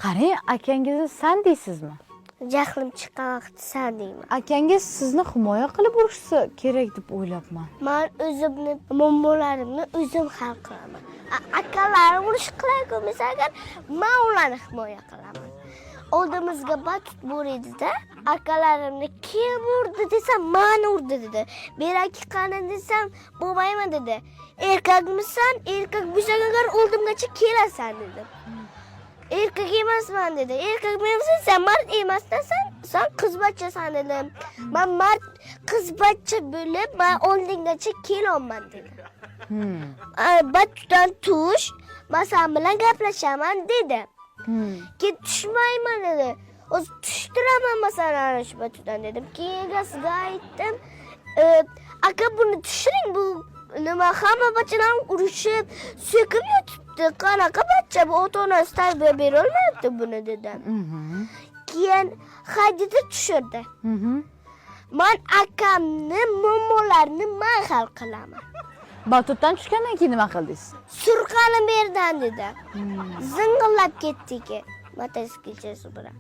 Qarang, akangizni san deysizmi? Jahlim chiqqan vaqt san deyman. Akangiz sizni himoya qilib urishsa kerak deb o'ylabman. Men o'zimni muammolarimni o'zim hal qilaman. Akalarim urush qiladi, masalan, men ularni himoya qilaman. Oldimizga batut bor edi-da, akalarimni kim urdi desam, men urdi dedi. Beraki qani desam, bo'lmayman dedi. Erkakmisan? Erkak bo'lsang oldimgacha kelasan dedi. Erkak emasman dedi. Erkak emassan, sen mard emassan, sen qiz bachchasan dedim. Men mard qiz bachcha bo'lib, men oldingacha kelolman dedi. Batutdan tush, men sen bilan gaplashaman dedi. Keyin tushmayman dedi. O'zi tushtiraman masalan shu batutdan dedim. Keyin egasiga aytdim, aka buni tushiring, bu nima hamma bachchalar urushib, so'kib yotibdi. Qanaqa bachcha bu, ota-onasi tarbiya bera olmayapti buni dedim. Keyin haydida tushirdi. Men akamni muammolarini men hal qilaman. Batutdan tushgandan keyin nima qildingiz? Surqani berdan dedi. Zing'illab ketdik. Mototsiklchi bilan.